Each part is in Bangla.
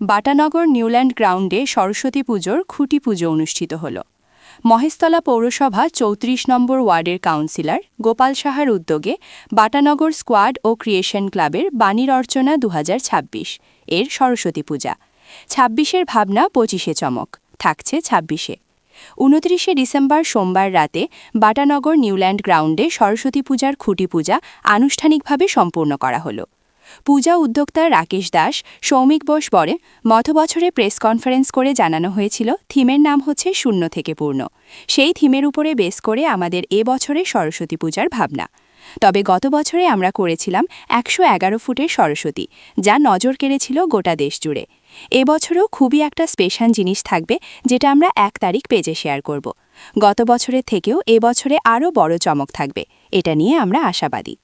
বাটানগর নিউল্যান্ড গ্রাউন্ডে সরস্বতী পুজোর খুঁটি পুজো অনুষ্ঠিত হল। মহেশতলা পৌরসভা ৩৪ নম্বর ওয়ার্ডের কাউন্সিলর গোপাল সাহার উদ্যোগে বাটানগর স্কোয়াড ও ক্রিয়েশন ক্লাবের বাণীর অর্চনা ২০২৬ এর সরস্বতী পূজা। ২৬-এর ভাবনা ২৫-এ চমক থাকছে ২৬-এ। ২৯ ডিসেম্বর সোমবার রাতে বাটানগর নিউল্যান্ড গ্রাউন্ডে সরস্বতী পূজার খুঁটি পূজা আনুষ্ঠানিকভাবে সম্পূর্ণ করা হল। পূজা উদ্যোক্তা রাকেশ দাস, সৌমিক বোস বলে, বছরে প্রেস কনফারেন্স করে জানানো হয়েছিল থিমের নাম হচ্ছে শূন্য থেকে পূর্ণ। সেই থিমের উপরে বেস করে আমাদের এবছরে সরস্বতী পূজার ভাবনা। তবে গত বছরে আমরা করেছিলাম ১১১ ফুটের সরস্বতী, যা নজর কেড়েছিল গোটা দেশ জুড়ে। এবছরও খুবই একটা স্পেশাল জিনিস থাকবে, যেটা আমরা ১ তারিখ পেজে শেয়ার করব। গত বছরের থেকেও এবছরে আরও বড় চমক থাকবে, এটা নিয়ে আমরা আশাবাদী।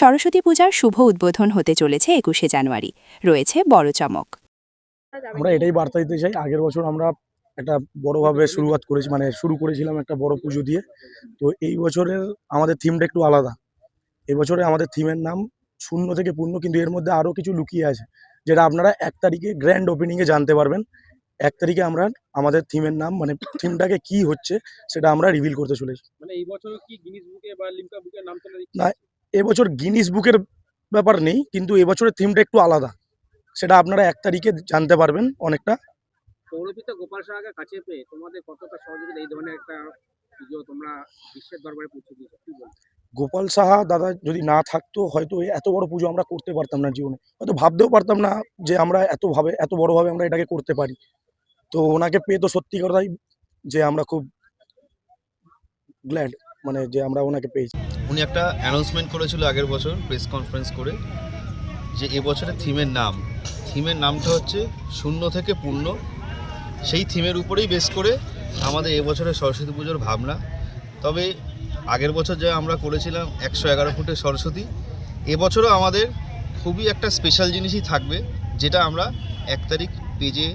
সরস্বতী পূজার শুভ উদ্বোধন হতে চলেছে ২১শে জানুয়ারি, রয়েছে বড় চমক। আমরা এটাই বার্তা দিতে চাই, আগের বছর আমরা একটা বড়ভাবে শুরু করেছিলাম একটা বড় পুজো দিয়ে। তো এই বছরের আমাদের থিমটা একটু আলাদা। এবছরে আমাদের থিমের নাম শূন্য থেকে পূর্ণ, কিন্তু এর মধ্যে আরও কিছু লুকিয়ে আছে, যেটা আপনারা ১ তারিখে গ্র্যান্ড ওপেনিংয়ে জানতে পারবেন। ১ তারিখে আমরা আমাদের থিমের নাম থিমটাকে কি হচ্ছে সেটা আমরা রিভিল করতে চলেছি। এই বছর কি গিনিস বুকে বা লিমকা বুকে নাম চলে না, এবছর গিনিস বুকের ব্যাপার নেই, কিন্তু এবছরের থিমটা একটু আলাদা, সেটা আপনারা ১ তারিখে জানতে পারবেন অনেকটা। পৌরপিতা গোপাল সাহাকে কাছে পেয়ে তোমাদের কতটা সহযোগিতা এই ধরনের একটা পুজো তোমরা বিশ্বের দরবারে পৌঁছে দিয়েছো, কি বলছো? গোপাল সাহা দাদা যদি না থাকতো হয়তো এত বড় পুজো আমরা করতে পারতাম না, জীবনে হয়তো ভাবতেও পারতাম না যে আমরা এত বড়ভাবে আমরা এটাকে করতে পারি। তো ওনাকে পেয়ে তো সত্যি কথাই যে আমরা খুব গ্ল্যাড, যে আমরা ওনাকে পেয়েছি। উনি একটা অ্যানাউন্সমেন্ট করেছিল আগের বছর প্রেস কনফারেন্স করে, যে এবছরের থিমের নামটা হচ্ছে শূন্য থেকে পূর্ণ। সেই থিমের উপরেই বেস করে আমাদের এবছরের সরস্বতী পুজোর ভাবনা। তবে আগের বছর যা আমরা করেছিলাম ১১১ ফুটের সরস্বতী, এবছরও আমাদের খুবই একটা স্পেশাল জিনিসই থাকবে, যেটা আমরা ১ তারিখ পেজে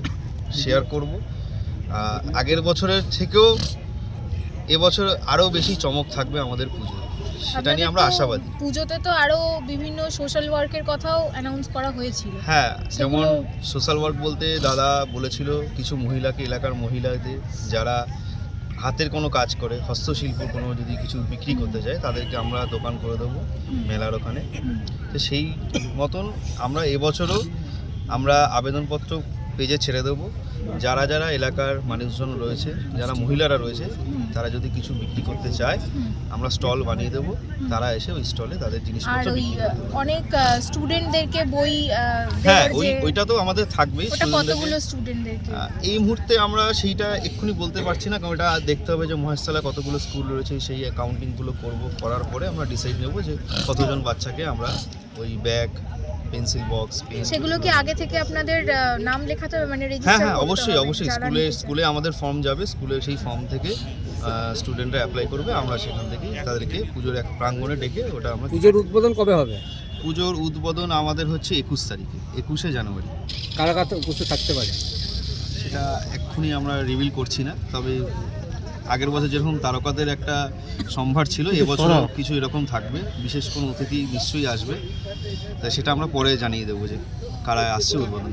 শেয়ার করব। আগের বছরের থেকেও এবছর আরও বেশি চমক থাকবে আমাদের পুজো, সেটা নিয়ে আমরা আশাবাদী। পুজোতে তো আরও বিভিন্ন সোশ্যাল ওয়ার্কের কথাও অ্যানাউন্স করা হয়েছিল। হ্যাঁ, যেমন সোশ্যাল ওয়ার্ক বলতে দাদা বলেছিল কিছু মহিলাকে, এলাকার মহিলাদের যারা হাতের কোনো কাজ করে, হস্তশিল্প কোনো যদি কিছু বিক্রি করতে চায়, তাদেরকে আমরা দোকান করে দেবো মেলার ওখানে। তো সেই মতন আমরা এবছরও আমরা আবেদনপত্র পেজে ছেড়ে দেবো। যারা যারা এলাকার মানুষজন রয়েছে, যারা মহিলারা রয়েছে, তারা যদি কিছু বিক্রি করতে চায়, আমরা স্টল বানিয়ে দেবো। তারা এসে ওই স্টলে তাদের জিনিসপত্র বিক্রি করতে দেবো। অনেক স্টুডেন্টদেরকে বই, হ্যাঁ, ওইটা তো আমাদের থাকবেই। কতগুলো স্টুডেন্টদেরকে এই মুহূর্তে আমরা সেইটা এক্ষুনি বলতে পারছি না, কারণ এটা দেখতে হবে যে মহেশতলা কতগুলো স্কুল রয়েছে, সেই অ্যাকাউন্টিংগুলো করার পরে আমরা ডিসাইড নেবো যে কতজন বাচ্চাকে আমরা ওই ব্যাগ, পেন্সিল বক্স, সেগুলো কি আগে থেকে আপনাদের নাম লেখাতে হবে, রেজিস্টার? হ্যাঁ, অবশ্যই স্কুলে আমাদের ফর্ম যাবে, স্কুলে সেই ফর্ম থেকে স্টুডেন্টরা অ্যাপ্লাই করবে। আমরা সেখান থেকে তাদেরকে পুজোর এক প্রাঙ্গণে ডেকে ওটা আমরা। পুজোর উদ্বোধন কবে হবে? পুজোর উদ্বোধন আমাদের হচ্ছে ২১ তারিখে, ২১শে জানুয়ারি। কারা কারা উপস্থিত থাকতে পারে সেটা এক্ষুনি আমরা রিভিল করছি না, তবে আগের বছর যেরকম তারকাদের একটা সম্ভার ছিল, এবছর কিছু এরকম থাকবে, বিশেষ কোনো অতিথি নিশ্চয়ই আসবে। তাই সেটা আমরা পরে জানিয়ে দেবো যে কারা আসছে উদ্বোধন।